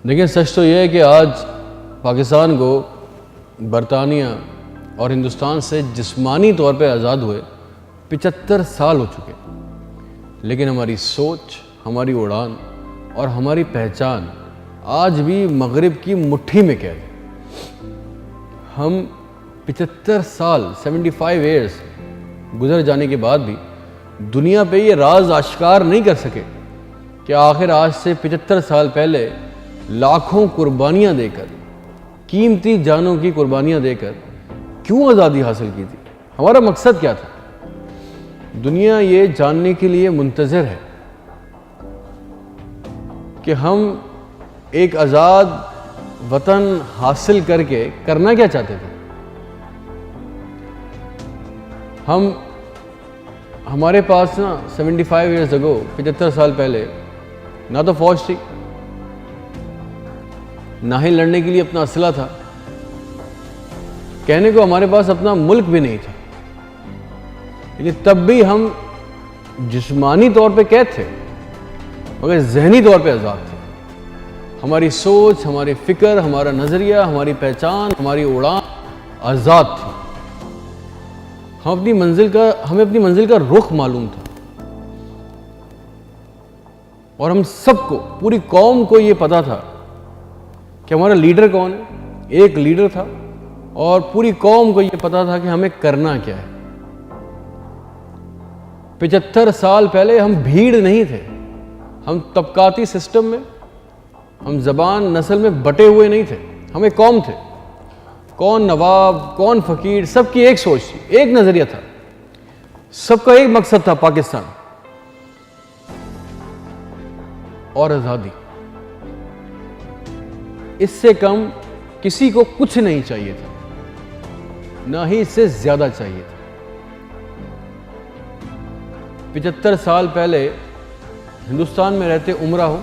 لیکن سچ تو یہ ہے کہ آج پاکستان کو برطانیہ اور ہندوستان سے جسمانی طور پہ آزاد ہوئے 75 سال ہو چکے، لیکن ہماری سوچ، ہماری اڑان اور ہماری پہچان آج بھی مغرب کی مٹھی میں قید ہے۔ ہم 75 سال 75 ایئرز گزر جانے کے بعد بھی دنیا پہ یہ راز آشکار نہیں کر سکے کہ آخر آج سے 75 سال پہلے لاکھوں قربانیاں دے کر، قیمتی جانوں کی قربانیاں دے کر کیوں آزادی حاصل کی تھی؟ ہمارا مقصد کیا تھا؟ دنیا یہ جاننے کے لیے منتظر ہے کہ ہم ایک آزاد وطن حاصل کر کے کرنا کیا چاہتے تھے۔ ہمارے پاس 75 ایئرز اگو 75 سال پہلے نہ تو فوج تھی، نہ ہی لڑنے کے لیے اپنا اسلحہ تھا، کہنے کو ہمارے پاس اپنا ملک بھی نہیں تھا، لیکن تب بھی ہم جسمانی طور پہ قید تھے مگر ذہنی طور پہ آزاد تھے۔ ہماری سوچ، ہماری فکر، ہمارا نظریہ، ہماری پہچان، ہماری اڑان آزاد تھی۔ ہمیں اپنی منزل کا رخ معلوم تھا، اور ہم سب کو، پوری قوم کو یہ پتا تھا کہ ہمارا لیڈر کون ہے۔ ایک لیڈر تھا اور پوری قوم کو یہ پتا تھا کہ ہمیں کرنا کیا ہے۔ 75 سال پہلے ہم بھیڑ نہیں تھے، ہم طبقاتی سسٹم میں، ہم زبان نسل میں بٹے ہوئے نہیں تھے، ہم ایک قوم تھے۔ کون نواب، کون فقیر، سب کی ایک سوچ تھی، ایک نظریہ تھا، سب کا ایک مقصد تھا، پاکستان اور آزادی۔ اس سے کم کسی کو کچھ نہیں چاہیے تھا، نہ ہی اس سے زیادہ چاہیے تھا۔ 75 سال پہلے ہندوستان میں رہتے عمرہ ہو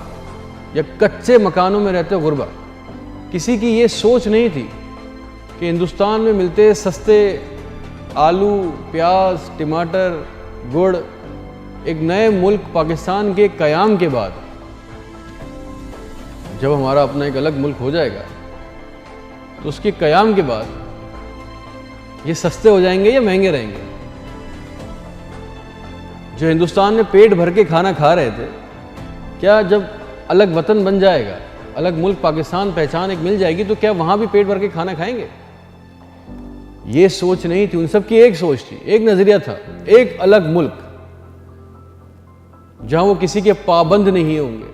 یا کچے مکانوں میں رہتے غربا، کسی کی یہ سوچ نہیں تھی کہ ہندوستان میں ملتے سستے آلو، پیاز، ٹماٹر، گڑ ایک نئے ملک پاکستان کے قیام کے بعد، جب ہمارا اپنا ایک الگ ملک ہو جائے گا تو اس کے قیام کے بعد یہ سستے ہو جائیں گے یا مہنگے رہیں گے؟ جو ہندوستان میں پیٹ بھر کے کھانا کھا رہے تھے، کیا جب الگ وطن بن جائے گا، الگ ملک پاکستان پہچان ایک مل جائے گی، تو کیا وہاں بھی پیٹ بھر کے کھانا کھائیں گے؟ یہ سوچ نہیں تھی، ان سب کی ایک سوچ تھی، ایک نظریہ تھا، ایک الگ ملک جہاں وہ کسی کے پابند نہیں ہوں گے،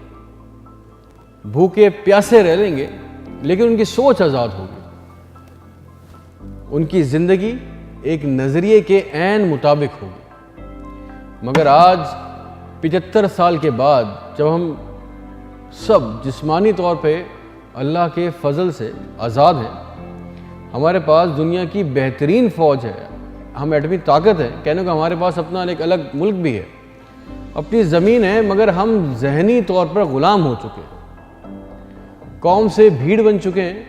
بھوکے پیاسے رہ لیں گے، لیکن ان کی سوچ آزاد ہوگی، ان کی زندگی ایک نظریے کے عین مطابق ہوگی۔ مگر آج 75 سال کے بعد جب ہم سب جسمانی طور پہ اللہ کے فضل سے آزاد ہیں، ہمارے پاس دنیا کی بہترین فوج ہے، ہم ایٹمی طاقت ہے، کہنے کو ہمارے پاس اپنا ایک الگ ملک بھی ہے، اپنی زمین ہے، مگر ہم ذہنی طور پر غلام ہو چکے ہیں، قوم سے بھیڑ بن چکے ہیں،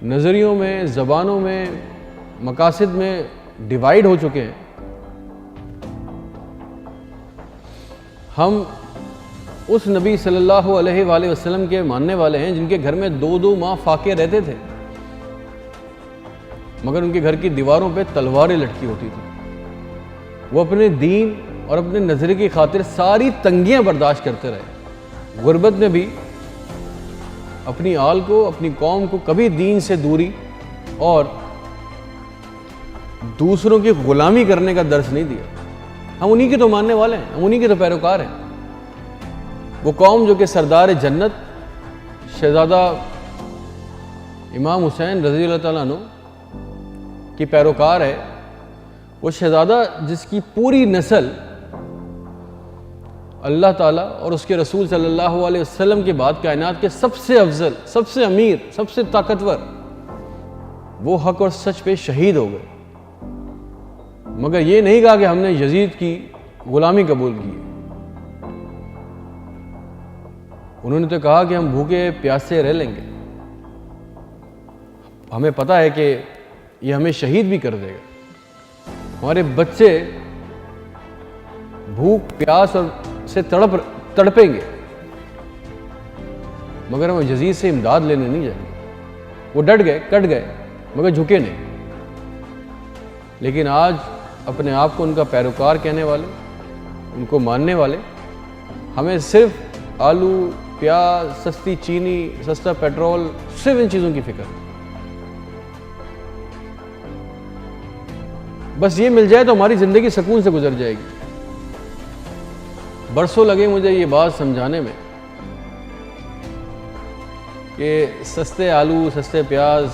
نظریوں میں، زبانوں میں، مقاصد میں ڈیوائیڈ ہو چکے ہیں۔ ہم اس نبی صلی اللہ علیہ وآلہ وسلم کے ماننے والے ہیں جن کے گھر میں 2 ماہ فاقے رہتے تھے، مگر ان کے گھر کی دیواروں پہ تلواریں لٹکی ہوتی تھیں۔ وہ اپنے دین اور اپنے نظریے کی خاطر ساری تنگیاں برداشت کرتے رہے۔ غربت میں بھی اپنی آل کو، اپنی قوم کو کبھی دین سے دوری اور دوسروں کی غلامی کرنے کا درس نہیں دیا۔ ہم انہی کے تو ماننے والے ہیں، ہم انہی کے تو پیروکار ہیں۔ وہ قوم جو کہ سردار جنت شہزادہ امام حسین رضی اللہ تعالیٰ عنہ کی پیروکار ہے، وہ شہزادہ جس کی پوری نسل اللہ تعالیٰ اور اس کے رسول صلی اللہ علیہ وسلم کے بعد کائنات کے سب سے افضل، سب سے امیر، سب سے طاقتور، وہ حق اور سچ پہ شہید ہو گئے، مگر یہ نہیں کہا کہ ہم نے یزید کی غلامی قبول کی۔ انہوں نے تو کہا کہ ہم بھوکے پیاسے رہ لیں گے، ہمیں پتہ ہے کہ یہ ہمیں شہید بھی کر دے گا، ہمارے بچے بھوک پیاس اور سے تڑپیں گے، مگر ہم یزید سے امداد لینے نہیں جائیں گے۔ وہ ڈٹ گئے، کٹ گئے، مگر جھکے نہیں۔ لیکن آج اپنے آپ کو ان کا پیروکار کہنے والے، ان کو ماننے والے، ہمیں صرف آلو، پیاز، سستی چینی، سستا پیٹرول، صرف ان چیزوں کی فکر ہے۔ بس یہ مل جائے تو ہماری زندگی سکون سے گزر جائے گی۔ برسوں لگے مجھے یہ بات سمجھانے میں کہ سستے آلو، سستے پیاز،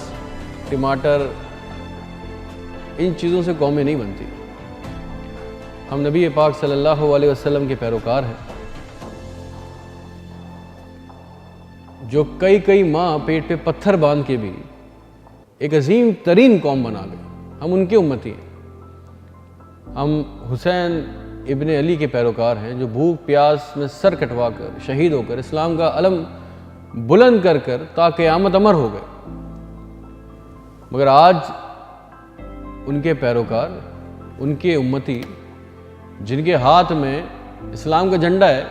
ٹماٹر، ان چیزوں سے قومیں نہیں بنتی۔ ہم نبی پاک صلی اللہ علیہ وسلم کے پیروکار ہیں، جو کئی ماہ پیٹ پہ پتھر باندھ کے بھی ایک عظیم ترین قوم بنا گئے۔ ہم ان کے امتی ہیں۔ ہم حسین ابن علی کے پیروکار ہیں، جو بھوک پیاس میں سر کٹوا کر، شہید ہو کر، اسلام کا علم بلند کر کر تا قیامت امر ہو گئے۔ مگر آج ان کے پیروکار، ان کے امتی، جن کے ہاتھ میں اسلام کا جھنڈا ہے،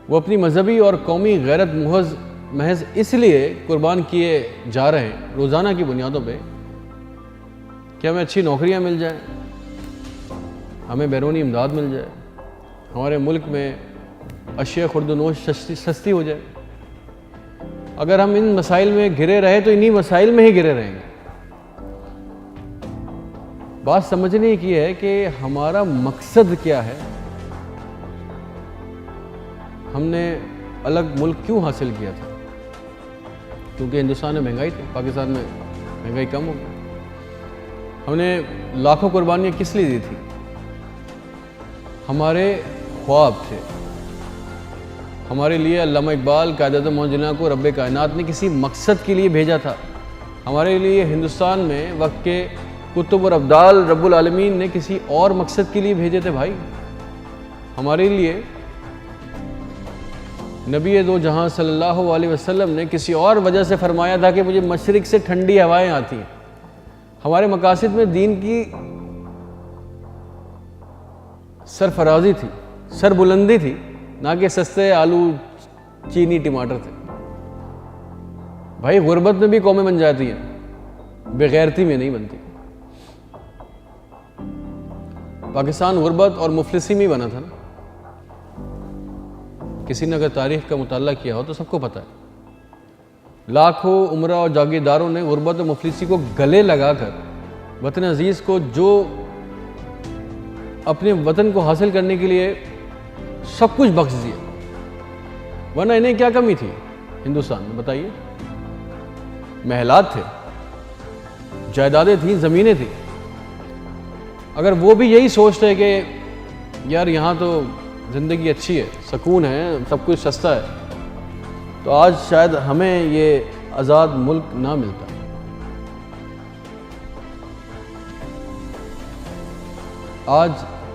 وہ اپنی مذہبی اور قومی غیرت محض اس لیے قربان کیے جا رہے ہیں روزانہ کی بنیادوں پہ کہ ہمیں اچھی نوکریاں مل جائیں، ہمیں بیرونی امداد مل جائے، ہمارے ملک میں اشیاء خرد و نوش سستی ہو جائے۔ اگر ہم ان مسائل میں گھرے رہے تو انہی مسائل میں ہی گھرے رہیں گے۔ بات سمجھنے کی ہے کہ ہمارا مقصد کیا ہے، ہم نے الگ ملک کیوں حاصل کیا تھا؟ کیونکہ ہندوستان میں مہنگائی تھی، پاکستان میں مہنگائی کم ہو گئی۔ ہم نے لاکھوں قربانیاں کس لیے دی تھی؟ ہمارے خواب تھے۔ ہمارے لیے علامہ اقبال، قائد اعظم محمد جناح کو رب کائنات نے کسی مقصد کے لیے بھیجا تھا۔ ہمارے لیے ہندوستان میں وقت کے کتب اور ابدال رب العالمین نے کسی اور مقصد کے لیے بھیجے تھے بھائی۔ ہمارے لیے نبی دو جہاں صلی اللہ علیہ وسلم نے کسی اور وجہ سے فرمایا تھا کہ مجھے مشرق سے ٹھنڈی ہوائیں آتی ہیں۔ ہمارے مقاصد میں دین کی سرفرازی تھی، سر بلندی تھی، نہ کہ سستے آلو، چینی، ٹماٹر تھے۔ بھائی غربت میں بھی قومیں بن جاتی ہیں، بغیرتی میں نہیں بنتی۔ پاکستان غربت اور مفلسی میں بنا تھا نا۔ کسی نے اگر تاریخ کا مطالعہ کیا ہو تو سب کو پتہ ہے، لاکھوں عمرہ اور جاگیرداروں نے غربت اور مفلسی کو گلے لگا کر وطن عزیز کو، جو اپنے وطن کو حاصل کرنے کے لیے سب کچھ بخش دیا، ورنہ انہیں کیا کمی تھی ہندوستان میں بتائیے؟ محلات تھے، جائیدادیں تھیں، زمینیں تھیں۔ اگر وہ بھی یہی سوچتے کہ یار یہاں تو زندگی اچھی ہے، سکون ہے، سب کچھ سستا ہے، تو آج شاید ہمیں یہ آزاد ملک نہ ملتا۔ آج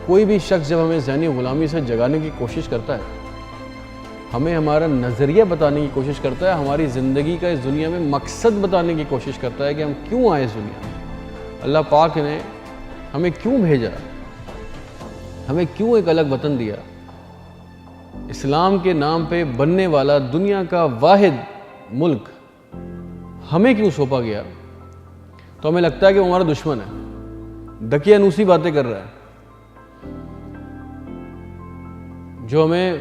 کوئی بھی شخص جب ہمیں ذہنی غلامی سے جگانے کی کوشش کرتا ہے، ہمیں ہمارا نظریہ بتانے کی کوشش کرتا ہے، ہماری زندگی کا اس دنیا میں مقصد بتانے کی کوشش کرتا ہے کہ ہم کیوں آئے اس دنیا میں، اللہ پاک نے ہمیں کیوں بھیجا، ہمیں کیوں ایک الگ وطن دیا، اسلام کے نام پہ بننے والا دنیا کا واحد ملک ہمیں کیوں سونپا گیا، تو ہمیں لگتا ہے کہ وہ ہمارا دشمن ہے، دقیانوسی باتیں کر رہا ہے، جو ہمیں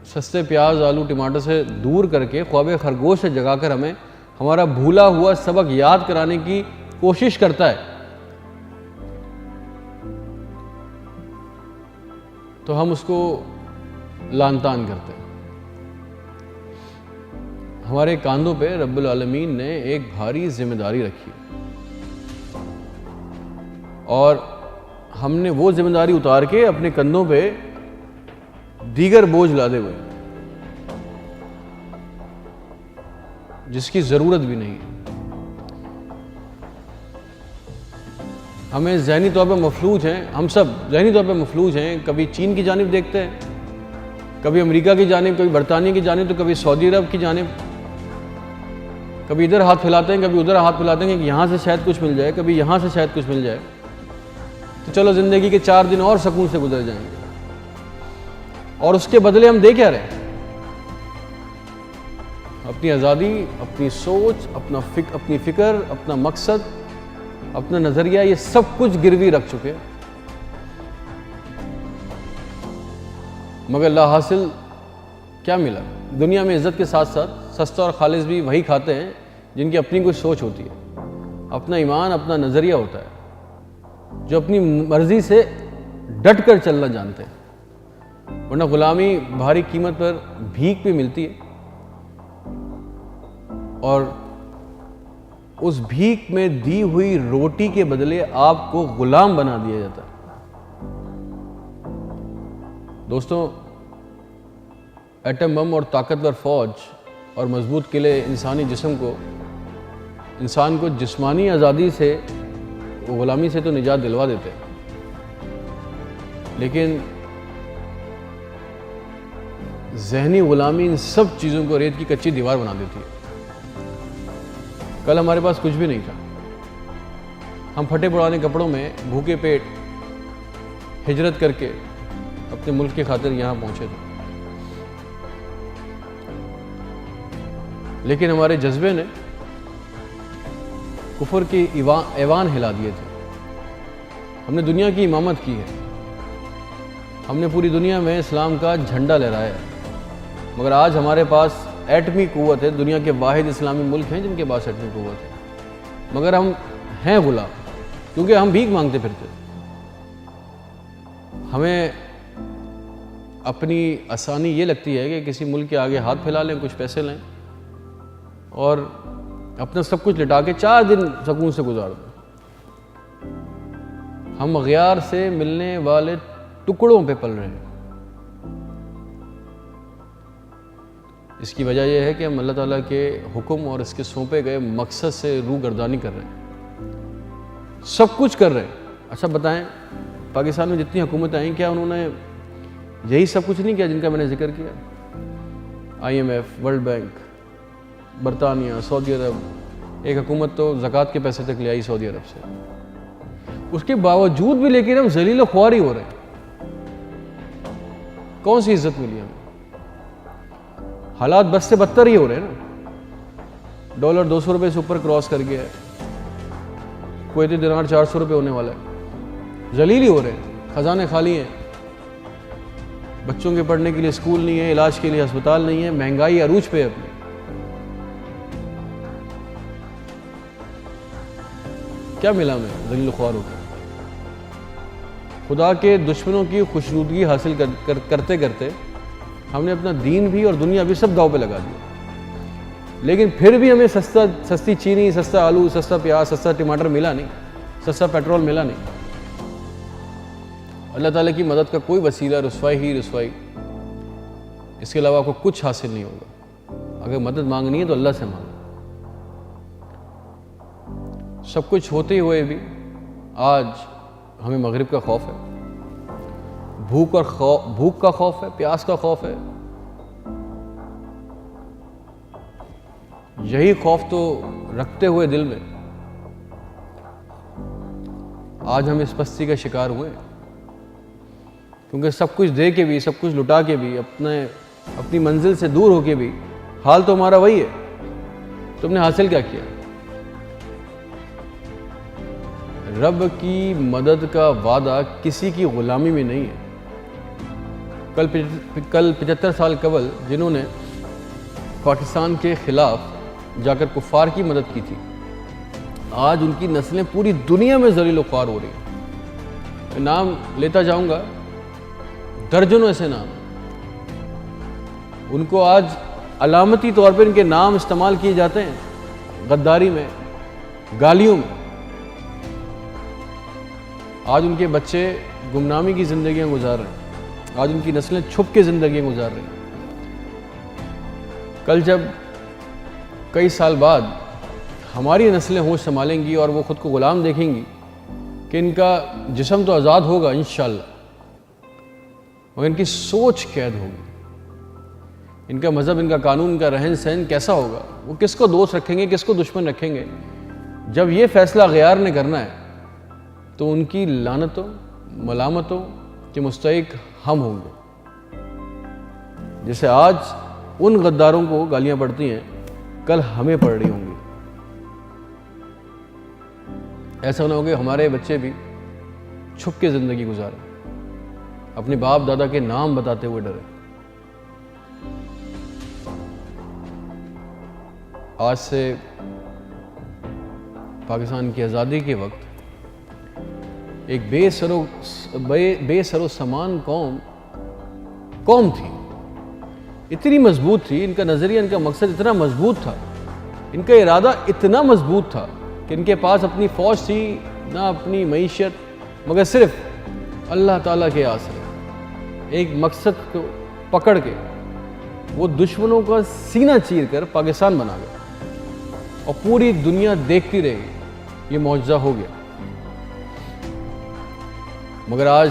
سستے پیاز، آلو، ٹماٹر سے دور کر کے خواب خرگوش سے جگا کر ہمیں ہمارا بھولا ہوا سبق یاد کرانے کی کوشش کرتا ہے، تو ہم اس کو لعن طعن کرتے ہیں۔ ہمارے کاندھوں پہ رب العالمین نے ایک بھاری ذمہ داری رکھی اور ہم نے وہ ذمہ داری اتار کے اپنے کندھوں پہ دیگر بوجھ لادے ہوئے جس کی ضرورت بھی نہیں ہے۔ ہمیں ذہنی طور پہ مفلوج ہیں، ہم سب ذہنی طور پہ مفلوج ہیں، کبھی چین کی جانب دیکھتے ہیں، کبھی امریکہ کی جانب، کبھی برطانیہ کی جانب، تو کبھی سعودی عرب کی جانب، کبھی ادھر ہاتھ پھیلاتے ہیں، کبھی ادھر ہاتھ پھیلاتے ہیں کہ یہاں سے شاید کچھ مل جائے، کبھی یہاں سے شاید کچھ مل جائے، تو چلو زندگی کے 4 دن اور سکون سے گزر جائیں گے، اور اس کے بدلے ہم دے کیا رہے ہیں؟ اپنی آزادی، اپنی سوچ، اپنی فکر، اپنا مقصد، اپنا نظریہ، یہ سب کچھ گروی رکھ چکے، مگر لا حاصل کیا ملا؟ دنیا میں عزت کے ساتھ ساتھ سستا اور خالص بھی وہی کھاتے ہیں جن کی اپنی کوئی سوچ ہوتی ہے، اپنا ایمان، اپنا نظریہ ہوتا ہے، جو اپنی مرضی سے ڈٹ کر چلنا جانتے ہیں، ورنہ غلامی بھاری قیمت پر بھیک بھی ملتی ہے اور اس بھیک میں دی ہوئی روٹی کے بدلے آپ کو غلام بنا دیا جاتا ہے۔ دوستوں، ایٹم بم اور طاقتور فوج اور مضبوط قلعے انسان کو جسمانی آزادی سے، غلامی سے تو نجات دلوا دیتے ہیں، لیکن ذہنی غلامی ان سب چیزوں کو ریت کی کچی دیوار بنا دیتی ہے۔ کل ہمارے پاس کچھ بھی نہیں تھا، ہم پھٹے پرانے کپڑوں میں بھوکے پیٹ ہجرت کر کے اپنے ملک کی خاطر یہاں پہنچے تھے، لیکن ہمارے جذبے نے کفر کی ایوان ہلا دیے تھے۔ ہم نے دنیا کی امامت کی ہے، ہم نے پوری دنیا میں اسلام کا جھنڈا لہرایا ہے، مگر آج ہمارے پاس ایٹمی قوت ہے، دنیا کے واحد اسلامی ملک ہیں جن کے پاس ایٹمی قوت ہے، مگر ہم ہیں غلام، کیونکہ ہم بھیک مانگتے پھرتے۔ ہمیں اپنی آسانی یہ لگتی ہے کہ کسی ملک کے آگے ہاتھ پھیلا لیں، کچھ پیسے لیں اور اپنا سب کچھ لٹا کے 4 دن سکون سے گزار دیں۔ ہم اغیار سے ملنے والے ٹکڑوں پہ پل رہے ہیں۔ اس کی وجہ یہ ہے کہ ہم اللہ تعالیٰ کے حکم اور اس کے سونپے گئے مقصد سے روح گردانی کر رہے ہیں، سب کچھ کر رہے ہیں۔ اچھا بتائیں، پاکستان میں جتنی حکومتیں آئیں، کیا انہوں نے یہی سب کچھ نہیں کیا جن کا میں نے ذکر کیا؟ IMF، ورلڈ بینک، برطانیہ، سعودی عرب، ایک حکومت تو زکوٰۃ کے پیسے تک لے آئی سعودی عرب سے، اس کے باوجود بھی لیکن ہم ذلیل و خوار ہی ہو رہے ہیں۔ کون سی عزت ملی ہمیں؟ حالات بس سے بدتر ہی ہو رہے ہیں نا۔ ڈالر 200 روپے سے اوپر کراس کر گیا ہے، کویتی دینار 400 روپے ہونے والا ہے، ذلیل ہی ہو رہے ہیں، خزانے خالی ہیں، بچوں کے پڑھنے کے لیے اسکول نہیں ہے، علاج کے لیے ہسپتال نہیں ہے، مہنگائی عروج پہ ہے اپنی۔ کیا ملا ہمیں ذلیل و خوار ہو کر؟ خدا کے دشمنوں کی خوشنودگی حاصل کرتے کرتے ہم نے اپنا دین بھی اور دنیا بھی سب داؤ پہ لگا دیا، لیکن پھر بھی ہمیں سستی چینی، سستا آلو، سستا پیاز، سستا ٹماٹر ملا نہیں، سستا پیٹرول ملا نہیں۔ اللہ تعالیٰ کی مدد کا کوئی وسیلہ، رسوائی ہی رسوائی، اس کے علاوہ کوئی کچھ حاصل نہیں ہوگا۔ اگر مدد مانگنی ہے تو اللہ سے مانگو۔ سب کچھ ہوتے ہوئے بھی آج ہمیں مغرب کا خوف ہے، بھوک کا خوف ہے، پیاس کا خوف ہے۔ یہی خوف تو رکھتے ہوئے دل میں آج ہم اس پستی کا شکار ہوئے ہیں، کیونکہ سب کچھ دے کے بھی، سب کچھ لٹا کے بھی، اپنی منزل سے دور ہو کے بھی حال تو ہمارا وہی ہے۔ تم نے حاصل کیا کیا؟ رب کی مدد کا وعدہ کسی کی غلامی میں نہیں ہے۔ کل 75 سال قبل جنہوں نے پاکستان کے خلاف جا کر کفار کی مدد کی تھی، آج ان کی نسلیں پوری دنیا میں ذلیل و خوار ہو رہی ہیں۔ نام لیتا جاؤں گا، درجنوں ایسے نام، ان کو آج علامتی طور پر ان کے نام استعمال کیے جاتے ہیں، غداری میں، گالیوں میں۔ آج ان کے بچے گمنامی کی زندگیاں گزار رہے ہیں، آج ان کی نسلیں چھپ کے زندگیاں گزار رہی ہیں۔ کل جب کئی سال بعد ہماری نسلیں ہوش سنبھالیں گی اور وہ خود کو غلام دیکھیں گی کہ ان کا جسم تو آزاد ہوگا انشاءاللہ، مگر ان کی سوچ قید ہوگی، ان کا مذہب، ان کا قانون، ان کا رہن سہن کیسا ہوگا، وہ کس کو دوست رکھیں گے، کس کو دشمن رکھیں گے۔ جب یہ فیصلہ غیار نے کرنا ہے تو ان کی لعنتوں، ملامتوں کے مستحق ہم ہوں گے۔ جیسے آج ان غداروں کو گالیاں پڑتی ہیں کل ہمیں پڑ رہی ہوں گی. ایسا نہ ہو کہ ہمارے بچے بھی چھپ کے زندگی گزاریں, اپنے باپ دادا کے نام بتاتے ہوئے ڈریں. آج سے پاکستان کی آزادی کے وقت ایک بے سر و سامان قوم تھی, اتنی مضبوط تھی, ان کا نظریہ, ان کا مقصد اتنا مضبوط تھا, ان کا ارادہ اتنا مضبوط تھا کہ ان کے پاس اپنی فوج تھی نہ اپنی معیشت, مگر صرف اللہ تعالیٰ کے آسرے ایک مقصد کو پکڑ کے وہ دشمنوں کا سینہ چیر کر پاکستان بنا گئے, اور پوری دنیا دیکھتی رہے گی. یہ معجزہ ہو گیا. مگر آج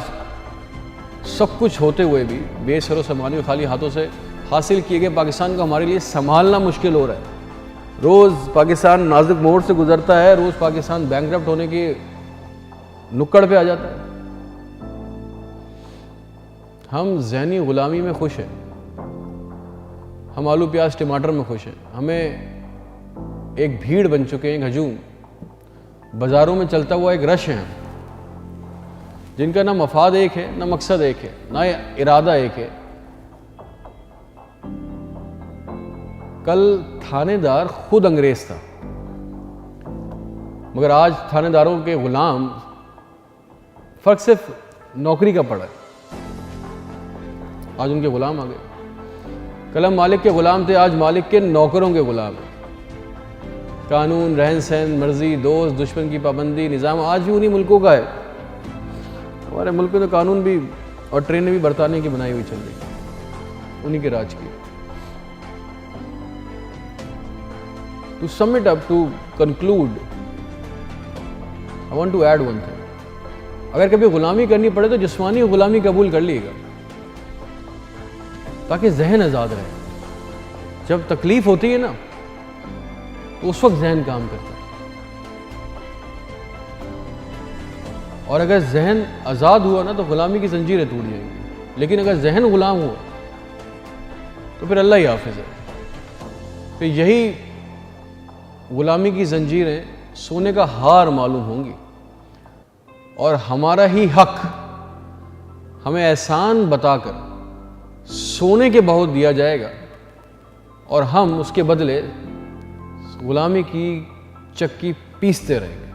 سب کچھ ہوتے ہوئے بھی بے سر و سامان خالی ہاتھوں سے حاصل کیے گئے پاکستان کو ہمارے لیے سنبھالنا مشکل ہو رہا ہے. روز پاکستان نازک موڑ سے گزرتا ہے, روز پاکستان بینکرپٹ ہونے کی نکڑ پہ آ جاتا ہے. ہم ذہنی غلامی میں خوش ہیں, ہم آلو پیاز ٹماٹر میں خوش ہیں, ہمیں ایک بھیڑ بن چکے ہیں, ایک ہجوم, بازاروں میں چلتا ہوا ایک رش ہے, جن کا نہ مفاد ایک ہے, نہ مقصد ایک ہے, نہ ارادہ ایک ہے. کل تھانے دار خود انگریز تھا, مگر آج تھانے داروں کے غلام, فرق صرف نوکری کا پڑا ہے, آج ان کے غلام آ گئے. کل ہم مالک کے غلام تھے, آج مالک کے نوکروں کے غلام ہیں. قانون, رہن سہن, مرضی, دوست, دشمن کی پابندی, نظام آج بھی انہی ملکوں کا ہے. ہمارے ملک میں تو قانون بھی اور ٹرینیں بھی برطانیہ کی بنائی ہوئی چل رہی, انہی کے راج کی. To sum it up, to conclude, I want to add one thing. اگر کبھی غلامی کرنی پڑے تو جسمانی غلامی قبول کر لیے گا, تاکہ ذہن آزاد رہے. جب تکلیف ہوتی ہے نا تو اس وقت ذہن کام کرتا ہے, اور اگر ذہن آزاد ہوا نا تو غلامی کی زنجیریں ٹوٹ جائیں گی. لیکن اگر ذہن غلام ہوا تو پھر اللہ ہی حافظ ہے. پھر یہی غلامی کی زنجیریں سونے کا ہار معلوم ہوں گی, اور ہمارا ہی حق ہمیں احسان بتا کر سونے کے بہو دیا جائے گا, اور ہم اس کے بدلے غلامی کی چکی پیستے رہیں گے.